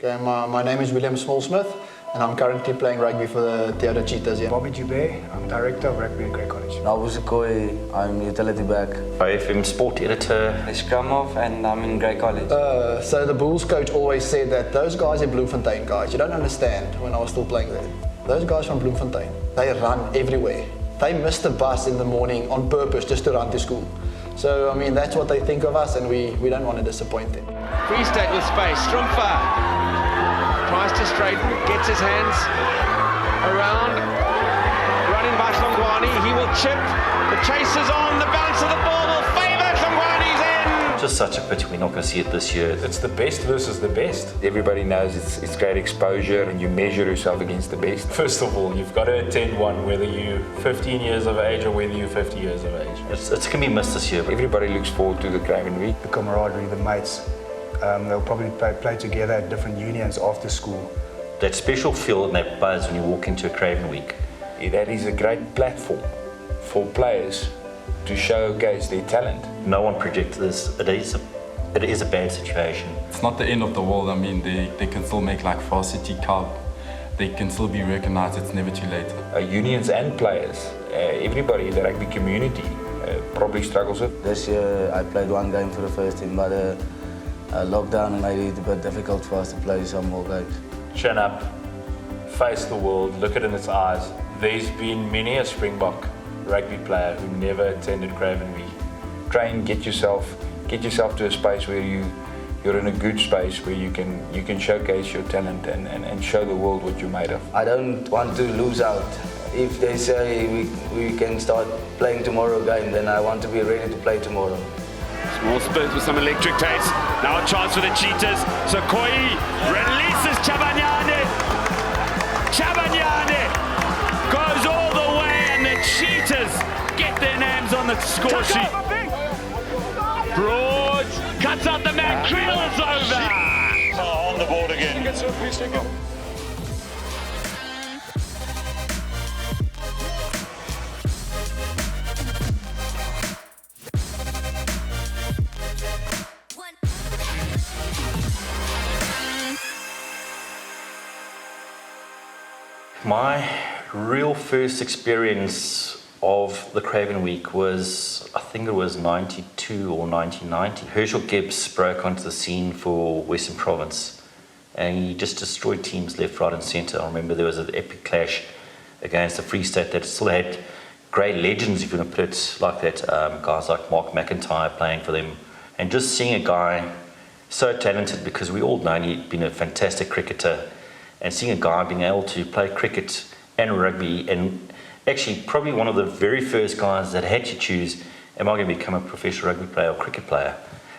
Okay, my name is William Smallsmith and I'm currently playing rugby for the Cheetahs. Yeah. Bobby Dubé, I'm Director of Rugby at Craven College. I'm utility back. IFM Sport Editor. Ishkamov and I'm in Grey College. So the Bulls coach always said that those guys in Bloemfontein, guys, you don't understand when I was still playing there. Those guys from Bloemfontein, they run everywhere. They miss the bus in the morning on purpose just to run to school. So, I mean, that's what they think of us and we don't want to disappoint them. Free State with space, Strumpfer tries to straighten, gets his hands around, running by Hlongwane, he will chip, the chase is on, the bounce of the ball will favour Hlongwane's in! Just such a pity we're not going to see it this year. It's the best versus the best. Everybody knows it's great exposure and you measure yourself against the best. First of all, you've got to attend one whether you're 15 years of age or whether you're 50 years of age. It's going to be missed this year. Everybody looks forward to the Craven week. The camaraderie, the mates, they'll probably play together at different unions after school. That special feel and that buzz when you walk into a Craven week. That is a great platform for players to showcase their talent. No one predicted this. It is a bad situation. It's not the end of the world. I mean, they can still make like varsity cup. They can still be recognized. It's never too late. Unions and players, everybody in the rugby community probably struggles with. This year I played one game for the first team, but lockdown made it a bit difficult for us to play some more games. Chin up, face the world, look it in its eyes. There's been many a Springbok rugby player who never attended Craven Week. Try and get yourself to a space where you're in a good space where you can showcase your talent and show the world what you're made of. I don't want to lose out. If they say we can start playing tomorrow game, then I want to be ready to play tomorrow. Small spurs with some electric taste. Now a chance for the Cheetahs. So Koi releases Chabanyane. Chabanyane goes all the way and the Cheetahs get their names on the score sheet. Broad cuts out the man. Creel is over. On the board again. My real first experience of the Craven Week was, I think it was 92 or 1990. Herschel Gibbs broke onto the scene for Western Province and he just destroyed teams left, right and centre. I remember there was an epic clash against the Free State that still had great legends, if you want to put it like that, guys like Mark McIntyre playing for them. And just seeing a guy so talented, because we all know he'd been a fantastic cricketer, and seeing a guy being able to play cricket and rugby, and actually probably one of the very first guys that had to choose, am I going to become a professional rugby player or cricket player?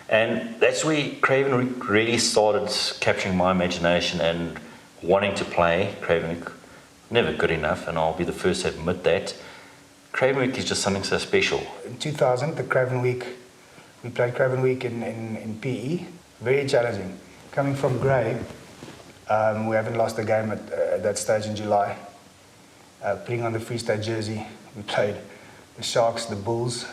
And that's where Craven Week really started capturing my imagination and wanting to play Craven Week. Never good enough, and I'll be the first to admit that. Craven Week is just something so special. In 2000, the Craven Week, we played Craven Week in PE. Very challenging. Coming from Grey, we haven't lost a game at that stage in July. Putting on the Free State jersey, we played the Sharks, the Bulls,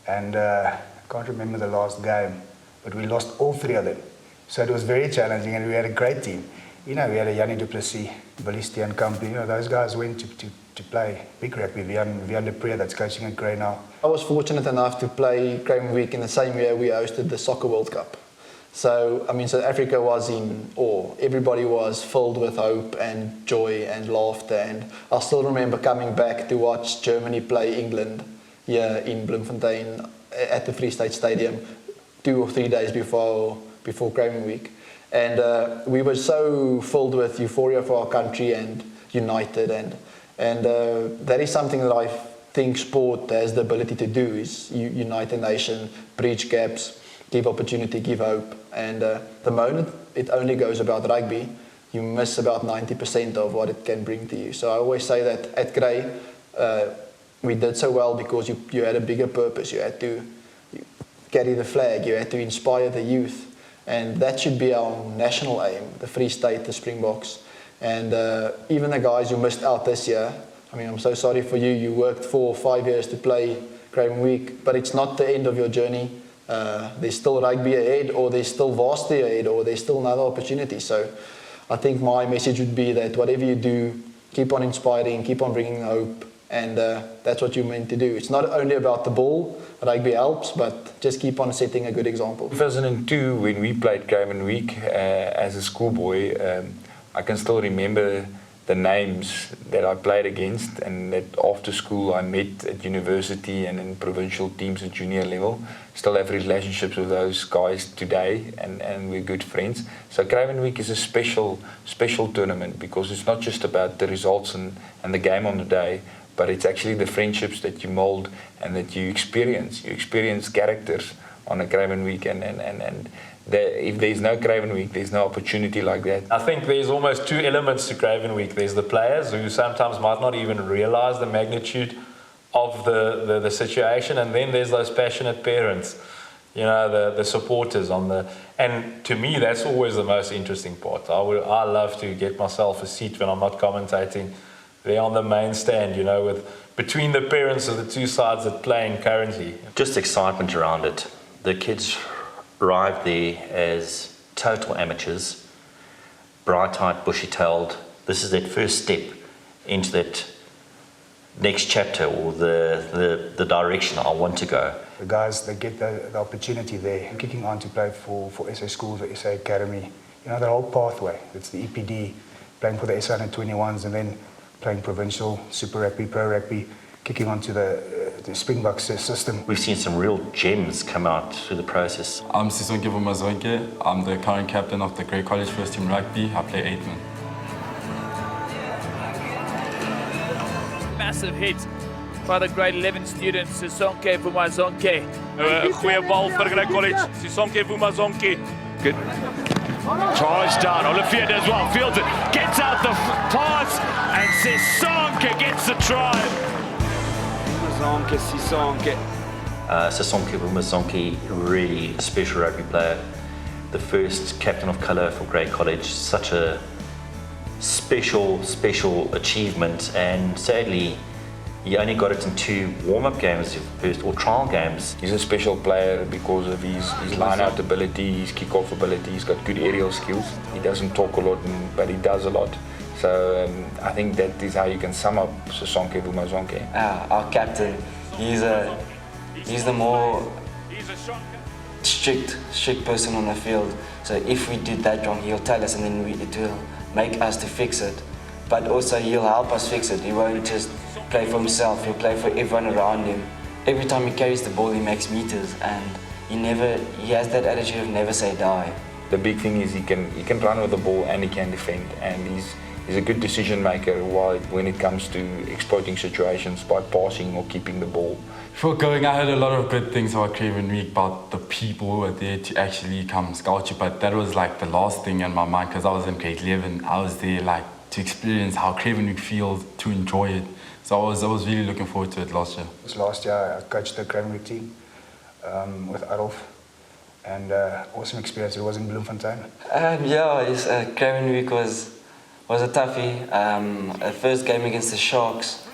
and I can't remember the last game, but we lost all three of them. So it was very challenging, and we had a great team. You know, we had a Yanni du Plessis, Billy Steenkamp, you know, those guys went to play big rugby. Vian de Pre, that's coaching at Grey now. I was fortunate enough to play Craven Week in the same year we hosted the Soccer World Cup. So, I mean, South Africa was in awe. Everybody was filled with hope and joy and laughter. And I still remember coming back to watch Germany play England here in Bloemfontein at the Free State Stadium 2 or 3 days before Craven Week. And we were so filled with euphoria for our country and united. And that is something that I think sport has the ability to do, is unite a nation, bridge gaps, give opportunity, give hope. And the moment it only goes about rugby, you miss about 90% of what it can bring to you. So I always say that at Grey, we did so well because you had a bigger purpose. You had to carry the flag, you had to inspire the youth. And that should be our national aim, the Free State, the Springboks. And even the guys who missed out this year, I mean, I'm so sorry for you. You worked 4 or 5 years to play Craven Week, but it's not the end of your journey. there's still rugby ahead, or there's still varsity ahead, or there's still another opportunity. So I think my message would be that whatever you do, keep on inspiring, keep on bringing hope, and that's what you're meant to do. It's not only about the ball, rugby helps, but just keep on setting a good example. 2002, when we played Craven Week as a schoolboy, I can still remember the names that I played against, and that after school I met at university and in provincial teams at junior level. Still have relationships with those guys today, and we're good friends. So Craven Week is a special tournament, because it's not just about the results and the game on the day, but it's actually the friendships that you mold and that you experience. You experience characters on a Craven Week, and if there's no Craven Week, there's no opportunity like that. I think there's almost two elements to Craven Week. There's the players, who sometimes might not even realize the magnitude of the situation, and then there's those passionate parents, you know, the supporters and to me that's always the most interesting part. I love to get myself a seat when I'm not commentating there on the main stand, you know, between the parents of the two sides that are playing currently. Just excitement around it. The kids arrived there as total amateurs, bright-eyed, bushy-tailed. This is their first step into that next chapter, or the direction I want to go. The guys that get the opportunity there, kicking on to play for SA schools or SA Academy, you know, the whole pathway. It's the EPD, playing for the SA Under-21s, and then playing provincial, Super Rugby, Pro Rugby, kicking on to the Springboks system. We've seen some real gems come out through the process. I'm Sisonke Vumazonke. I'm the current captain of the Grey College First Team Rugby. I play 8-man. Massive hit by the grade 11 students, Sisonke Vumazonke. Goeie bal vir Grey College, Sisonke Vumazonke. Good. Charge down, Olivier does well, fields it, gets out the pass, and Sisonke gets the try. Sisonke. Sisonke Vumazonke, really a special rugby player. The first captain of colour for Grey College, such a special achievement, and sadly he only got it in 2 warm-up games first, or trial games. He's a special player because of his line-out ability, his kick-off ability. He's got good aerial skills. He doesn't talk a lot, but he does a lot. So I think that is how you can sum up Sisonke Vumazonke. Our captain, he's the more strict person on the field. So if we did that wrong, he'll tell us, and then it will make us to fix it. But also he'll help us fix it. He won't just play for himself, he'll play for everyone around him. Every time he carries the ball, he makes meters, and he has that attitude of never say die. The big thing is he can run with the ball and he can defend, and he's a good decision maker when it comes to exploiting situations by passing or keeping the ball. Before going, I heard a lot of good things about Craven Week, about the people who were there to actually come scout you, but that was like the last thing in my mind, because I was in grade 11. I was there like to experience how Craven Week feels, to enjoy it. So I was really looking forward to it last year. Last year I coached the Craven Week team with Adolf, and awesome experience. It was in Bloemfontein. Craven Week was a toughie. The first game against the Sharks,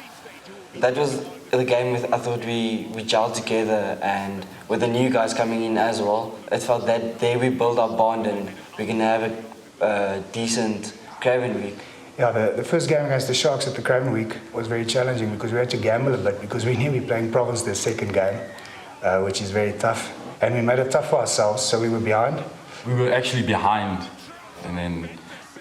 that was the game I thought we gelled together, and with the new guys coming in as well, it felt that there we build our bond and we can have a decent Craven Week. Yeah, the first game against the Sharks at the Craven Week was very challenging, because we had to gamble a bit, because we knew we were playing Province the second game, which is very tough. And we made it tough for ourselves, so we were behind. We were actually behind, and then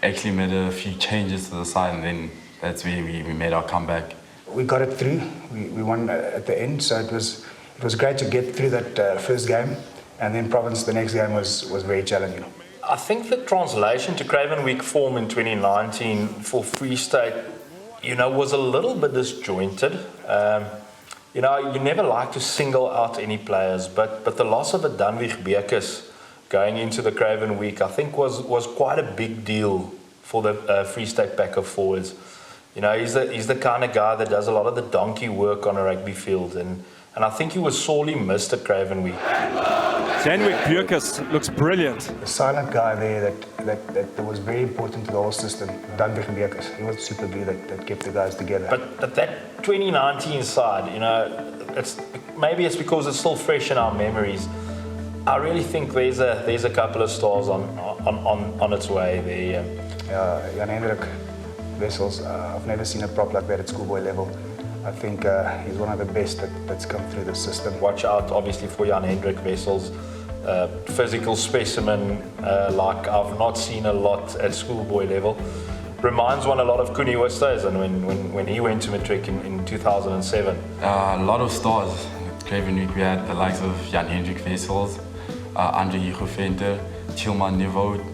actually made a few changes to the side, and then that's where we made our comeback. We got it through. We won at the end, so it was great to get through that first game, and then Province the next game was very challenging. I think the translation to Craven Week form in 2019 for Free State, you know, was a little bit disjointed. You know, you never like to single out any players, but the loss of a Danwig Bekes going into the Craven Week, I think was quite a big deal for the Free State pack of forwards. You know, he's the kind of guy that does a lot of the donkey work on a rugby field, and I think he was sorely missed at Craven Week. Danwig Bekes looks brilliant. The silent guy there that was very important to the whole system, Danwig Bekes. He was super glue that kept the guys together. But that 2019 side, you know, maybe it's because it's still fresh in our memories. I really think there's a couple of stars on its way there. Jan Hendrik Wessels, I've never seen a prop like that at schoolboy level. I think he's one of the best that's come through the system. Watch out, obviously, for Jan Hendrik Wessels. Physical specimen like I've not seen a lot at schoolboy level. Reminds one a lot of Kuni Westhuizen when he went to matric in 2007. A lot of stars at Craven Week. We had the likes of Jan Hendrik Wessels, Andre Higofente, Tilman Nevoud,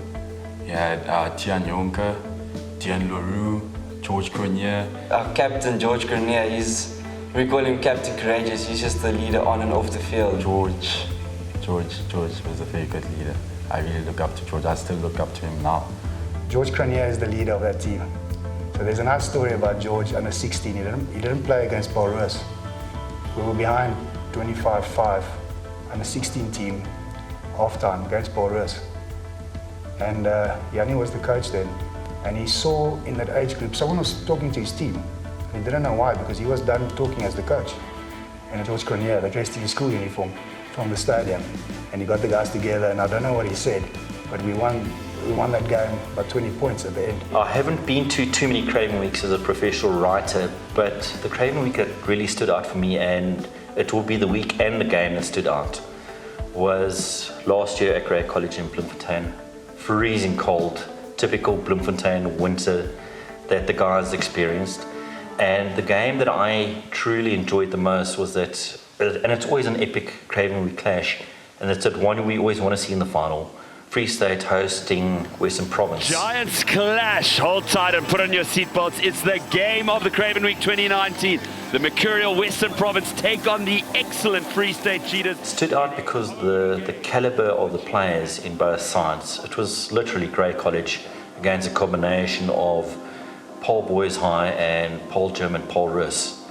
we had Tian Jonker, Dian Leroux, George Cornier. Our captain, George Cornier, we call him Captain Courageous. He's just the leader on and off the field. George was a very good leader. I really look up to George. I still look up to him now. George Cranier is the leader of that team. So there's a nice story about George under 16. He didn't play against Paul Roos. We were behind 25-5 under 16 team, half-time against Paul Roos. And Yanni was the coach then. And he saw in that age group, someone was talking to his team. He didn't know why, because he was done talking as the coach. And George Cranier, they dressed in his school uniform from the stadium. And he got the guys together, and I don't know what he said, but we won that game by 20 points at the end. I haven't been to too many Craven Weeks as a professional writer, but the Craven Week that really stood out for me, and it will be the week and the game that stood out, was last year at Grey College in Bloemfontein. Freezing cold, typical Bloemfontein winter that the guys experienced. And the game that I truly enjoyed the most was that, and it's always an epic Craven Week clash, and it's that one we always want to see in the final. Free State hosting Western Province. Giants clash. Hold tight and put on your seatbelts. It's the game of the Craven Week 2019. The mercurial Western Province take on the excellent Free State Cheetahs. It stood out because the caliber of the players in both sides. It was literally Grey College against a combination of Paul Boys High and Paul Jim and Paul Rus.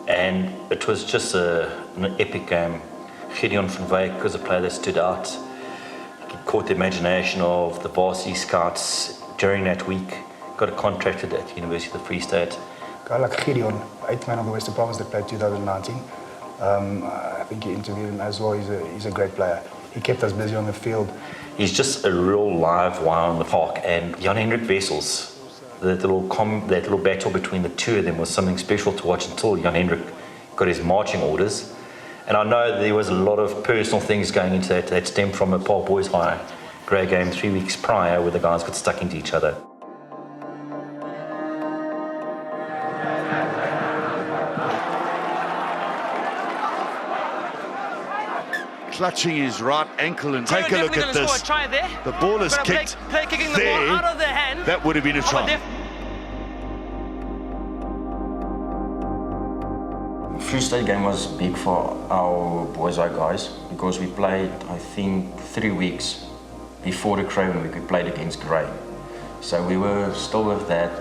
And it was just an epic game. Gideon van Wyk was a player that stood out. He caught the imagination of the varsity scouts during that week. Got contracted at University of the Free State. A guy like Gideon, 8th man of the Western Province that played 2019. I think you interviewed him as well. He's a great player. He kept us busy on the field. He's just a real live wire on the park. And Jan Hendrik Wessels, that little battle between the two of them was something special to watch until Jan Hendrik got his marching orders. And I know there was a lot of personal things going into that stemmed from a Paul Boys High grey game 3 weeks prior where the guys got stuck into each other. Clutching his right ankle, and take a look at this. The ball is kicked there. That would have been a try. Free State game was big for our Boys High guys because we played, I think, 3 weeks before the Craven Week. We played against Grey. So we were still with that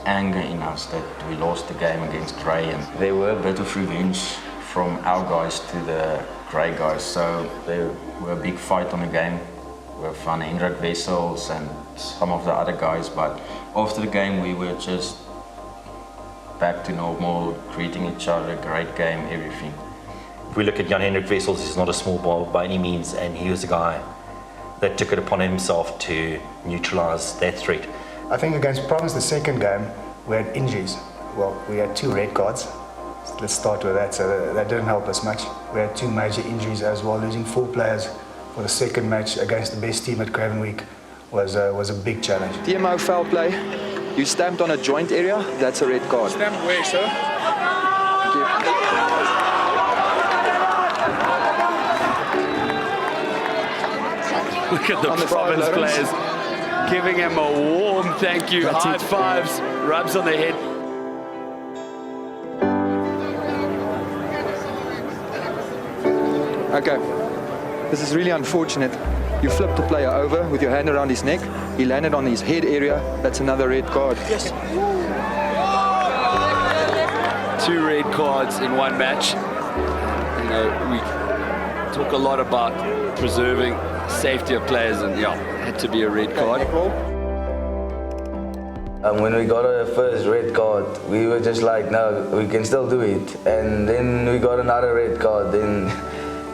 anger in us that we lost the game against Grey, and there were a bit of revenge from our guys to the Grey guys. So there were a big fight on the game with Van Hendrik Wessels and some of the other guys, but after the game we were just back to normal, greeting each other, great game, everything. If we look at Jan Hendrik Wessels, he's not a small ball by any means, and he was a guy that took it upon himself to neutralise that threat. I think against Province, the second game, we had injuries. Well, we had 2 red cards. Let's start with that. So that didn't help us much. We had 2 major injuries as well. Losing 4 players for the second match against the best team at Craven Week was a big challenge. TMO foul play. You stamped on a joint area, that's a red card. Stamp where, sir? Look at the Province players giving him a warm thank you, high fives, rubs on the head. Okay, this is really unfortunate. You flipped the player over with your hand around his neck. He landed on his head area. That's another red card. Yes. 2 red cards in one match. You know, we talk a lot about preserving safety of players, and yeah, it had to be a red card. When we got our first red card, we were just like, no, we can still do it. And then we got another red card. Then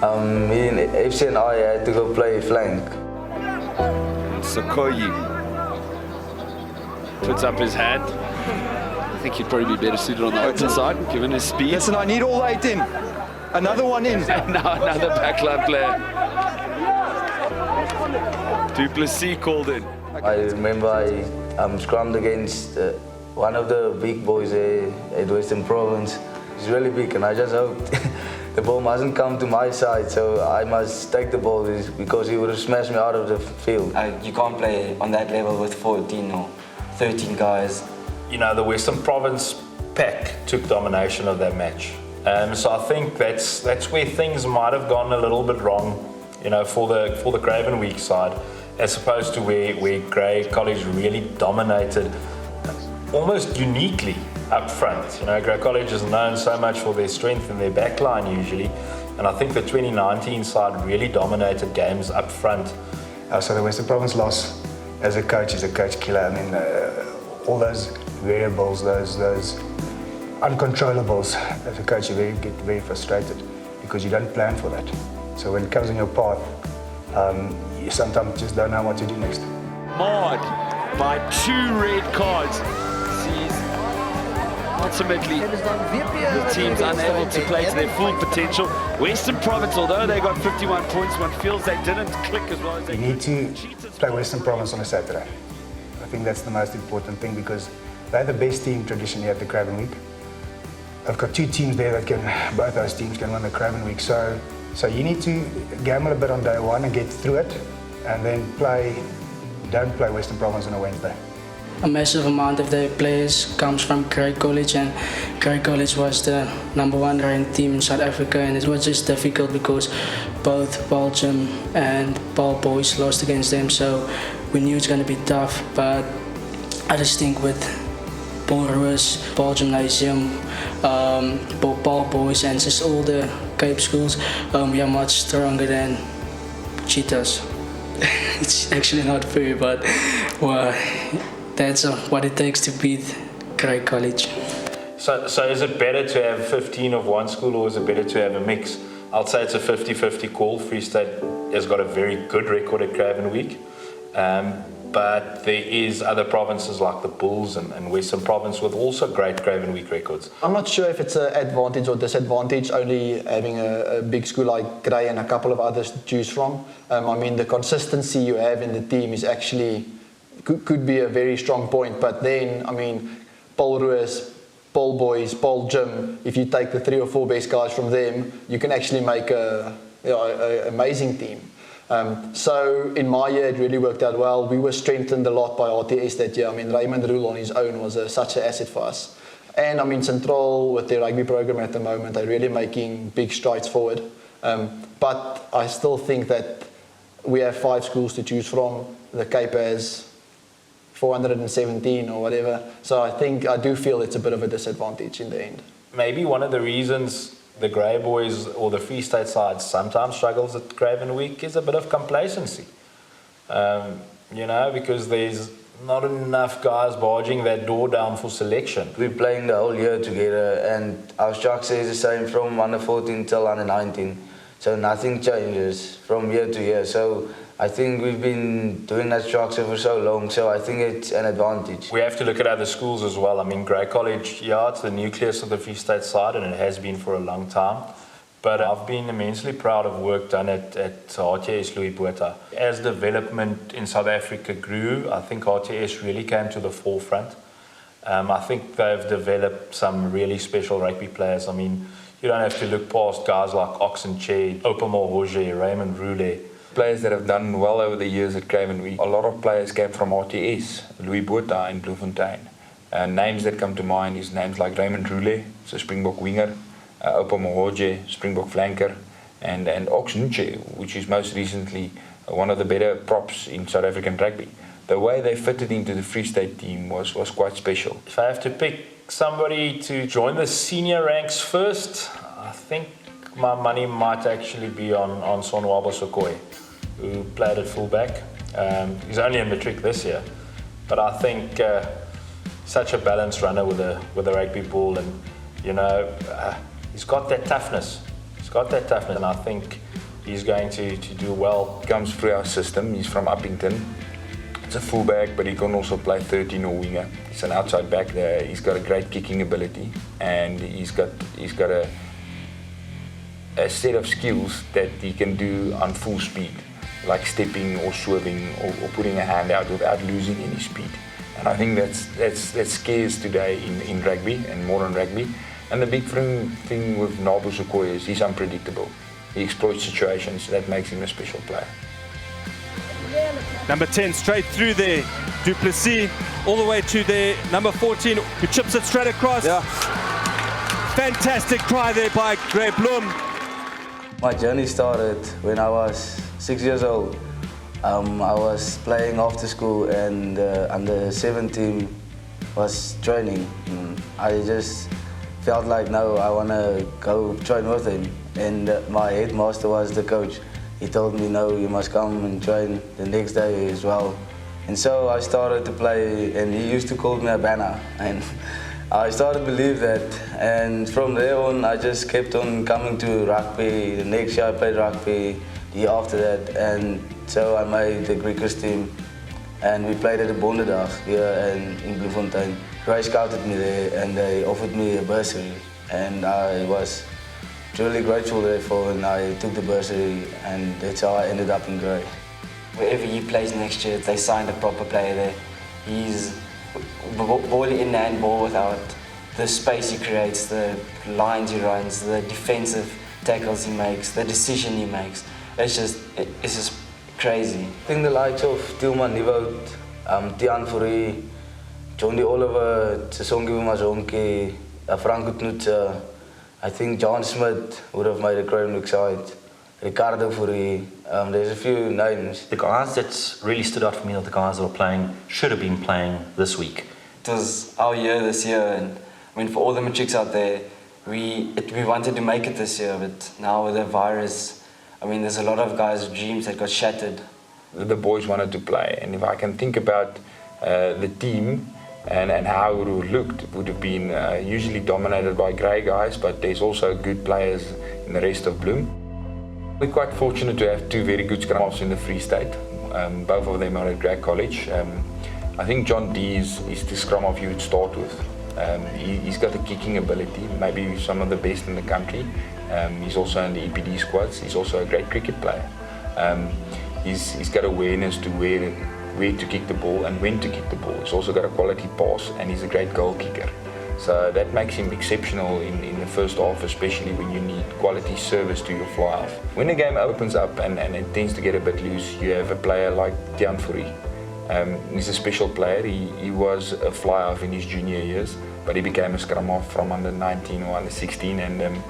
Me and FC and I had to go play flank. Sokoyi puts up his hand. I think he'd probably be better suited on the outside side, given his speed. Listen, I need all 8 in. Another one in. And now another backline player. Duplessis called in. I remember I scrummed against one of the big boys at Western Province. He's really big, and I just hoped the ball mustn't come to my side, so I must take the ball because he would have smashed me out of the field. You can't play on that level with 14 or 13 guys. You know, the Western Province pack took domination of that match. So I think that's where things might have gone a little bit wrong, you know, for the Craven Week side, as opposed to where Grey College really dominated almost uniquely up front. You know, Grey College is known so much for their strength in their backline usually, and I think the 2019 side really dominated games up front. So the Western Province loss as a coach is a coach killer. I mean, all those variables, those uncontrollables, as a coach you get very frustrated because you don't plan for that. So when it comes in your path, you sometimes just don't know what to do next. Marred by 2 red cards. Sees ultimately the team's unable to play to their full potential. Western Province, although they got 51 points, one feels they didn't click as well as they You need to play Western Province on a Saturday. I think that's the most important thing because they're the best team traditionally at the Craven Week. I've got 2 teams there that can, both those teams can win the Craven Week. So you need to gamble a bit on day 1 and get through it, and then don't play Western Province on a Wednesday. A massive amount of their players comes from Grey College, and Grey College was the #1 ranked team in South Africa, and it was just difficult because both Belgium and Paul boys lost against them, so we knew it's going to be tough. But I just think with Paul Roos, Paul Gymnasium, Paul boys, and just all the Cape schools, we are much stronger than Cheetahs. It's actually not fair, but well, that's what it takes to beat Grey College. So is it better to have 15 of one school, or is it better to have a mix? I'd say it's a 50-50 call. Free State has got a very good record at Craven Week, but there is other provinces like the Bulls and Western Province with also great Craven Week records. I'm not sure if it's an advantage or disadvantage only having a big school like Grey and a couple of others to choose from. I mean, the consistency you have in the team is actually could be a very strong point, but then, I mean, Paul Roos, Paul boys, Paul Gym, if you take the 3 or 4 best guys from them, you can actually make an amazing team. So in my year, it really worked out well. We were strengthened a lot by RTS that year. I mean, Raymond Rule on his own was such an asset for us. And I mean, Central with their rugby program at the moment, they're really making big strides forward. But I still think that we have 5 schools to choose from. The Cape has 417 or whatever. So I do feel it's a bit of a disadvantage in the end. Maybe one of the reasons the Grey boys or the Free State side sometimes struggles at Craven Week is a bit of complacency. You know, because there's not enough guys barging that door down for selection. We're playing the whole year together, and our structure is the same from under 14 till under 19. So nothing changes from year to year. So I think we've been doing that structure for so long, so I think it's an advantage. We have to look at other schools as well. I mean, Grey College, yeah, it's the nucleus of the Free State side, and it has been for a long time. But I've been immensely proud of work done at RTS Louis Botha. As development in South Africa grew, I think RTS really came to the forefront. I think they've developed some really special rugby players. I mean, you don't have to look past guys like Oxenchair, Opamo Roger, Raymond Roulet. Players that have done well over the years at Craven Week. A lot of players came from RTS, Louis Botha and Bloemfontein. Names that come to mind is names like Raymond Roulet, so Springbok winger, Opamo Roger, Springbok flanker, and Oxenchair, which is most recently one of the better props in South African rugby. The way they fitted into the Free State team was quite special. If I have to pick somebody to join the senior ranks first, I think my money might actually be on Sonwabo Sokoi, who played at fullback. He's only a matric this year, but I think such a balanced runner with a rugby ball, and you know, he's got that toughness. And I think he's going to do well. He comes through our system. He's from Uppington. He's a fullback, but he can also play 13 or winger. He's an outside back there. He's got a great kicking ability, and he's got a set of skills that he can do on full speed, like stepping or swerving or putting a hand out without losing any speed. And I think that's scarce today in rugby and modern rugby. And the big thing with Nabu Sukoya is he's unpredictable. He exploits situations. That makes him a special player. Number 10 straight through there. Du Plessis all the way to the number 14 who chips it straight across. Yeah. Fantastic try there by Grey Bloom. My journey started when I was 6 years old. I was playing after school and under 17 was training. I just felt like, no, I want to go train with him. And my headmaster was the coach. He told me, no, you must come and train the next day as well. And so I started to play, and he used to call me a banner. And I started to believe that. And from there on, I just kept on coming to rugby. The next year I played rugby, the year after that. And so I made the Griekers team. And we played at the Bondendag here in Bloemfontein. They scouted me there, and they offered me a bursary. And I was truly grateful therefore, and I took the bursary, and that's how I ended up in Grey. Wherever he plays next year, they signed a proper player there. He's ball in hand, ball without. The space he creates, the lines he runs, the defensive tackles he makes, the decision he makes. It's just crazy. I think the likes of Tilman Nieuwoud, Tian Fourie, Johnny Oliver, Sisonke Vumazonke, Franco Knutse, I think John Smith would have made a Craven Week side. Ricardo Fourie, there's a few names. The guys that really stood out for me are the guys that are playing, should have been playing this week. It was our year this year, and I mean, for all the matrics out there, we wanted to make it this year, but now with the virus, I mean, there's a lot of guys' dreams that got shattered. The boys wanted to play, and if I can think about the team and how it would have looked, it would have been usually dominated by grey guys, but there's also good players in the rest of Bloem. We're quite fortunate to have two very good scrum halves in the Free State. Both of them are at Grey College. I think John D is the scrum half you would start with. He's got a kicking ability, maybe some of the best in the country. He's also in the EPD squads. He's also a great cricket player. He's got awareness to where to kick the ball and when to kick the ball. He's also got a quality pass, and he's a great goal kicker. So that makes him exceptional in the first half, especially when you need quality service to your fly-half. When the game opens up and it tends to get a bit loose, you have a player like Tian Fourie. He's a special player. He was a fly-half in his junior years, but he became a scrum half from under 19 or under 16, and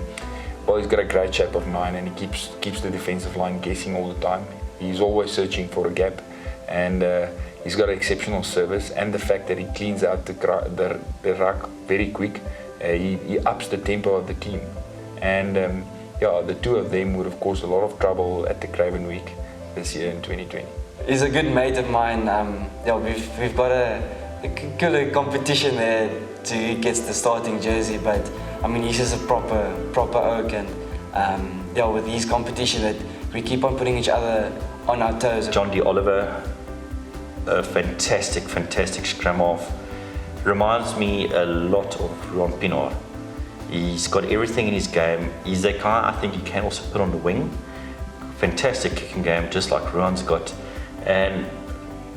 well, he's got a great shape of mind, and he keeps the defensive line guessing all the time. He's always searching for a gap, and he's got exceptional service, and the fact that he cleans out the ruck very quick, he ups the tempo of the team. And yeah, the two of them would have caused a lot of trouble at the Craven Week this year in 2020. He's a good mate of mine. Yeah, we've got a killer competition there to who gets the starting jersey, but I mean, he's just a proper oak, and yeah, with his competition that we keep on putting each other on our toes. John D. Oliver, a fantastic scrum half. Reminds me a lot of Ruan Pienaar. He's got everything in his game. He's that guy I think you can also put on the wing. Fantastic kicking game, just like Ruan's got. And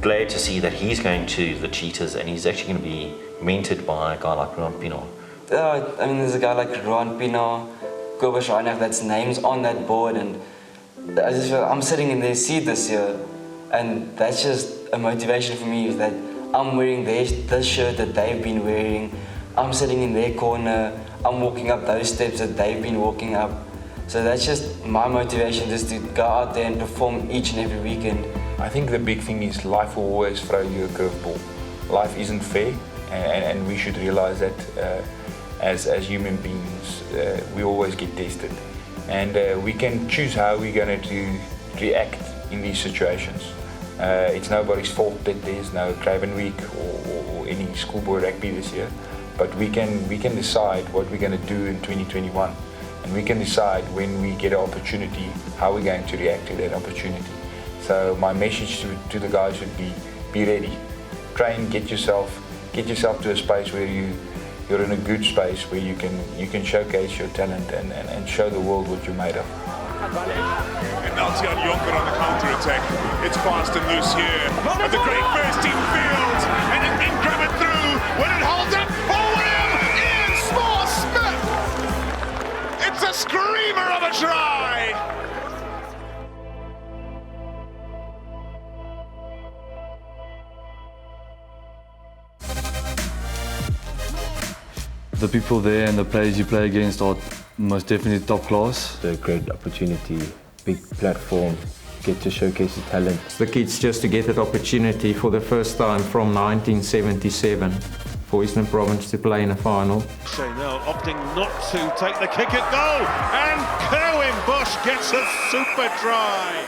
glad to see that he's going to the Cheetahs, and he's actually going to be mentored by a guy like Ruan Pienaar. I mean, there's a guy like Ruan Pienaar, Kobus Reinach, that's names on that board, and I just feel I'm sitting in their seat this year, and that's just a motivation for me, is that I'm wearing this shirt that they've been wearing. I'm sitting in their corner. I'm walking up those steps that they've been walking up. So that's just my motivation, just to go out there and perform each and every weekend. I think the big thing is life will always throw you a curveball. Life isn't fair, and we should realize that as human beings, we always get tested. And we can choose how we're going to react in these situations. It's nobody's fault that there's no Craven Week or any schoolboy rugby this year, but we can decide what we're going to do in 2021. and we can decide when we get an opportunity how we're going to react to that opportunity. So my message to the guys would be ready, train, get yourself to a space where you're in a good space where you can showcase your talent and show the world what you're made of. And now Tian Jonker on the counter-attack. It's fast and loose here. But the great first team field. And it can grab it through. Will it hold up? Oh, Will! Ian Small-Smith! It's a screamer of a try! The people there and the players you play against are most definitely top class. It's a great opportunity, big platform, get to showcase your talent. The kids just to get that opportunity for the first time from 1977 for Eastern Province to play in a final. Chanel opting not to take the kick at goal, and Kerwin Bush gets a super try.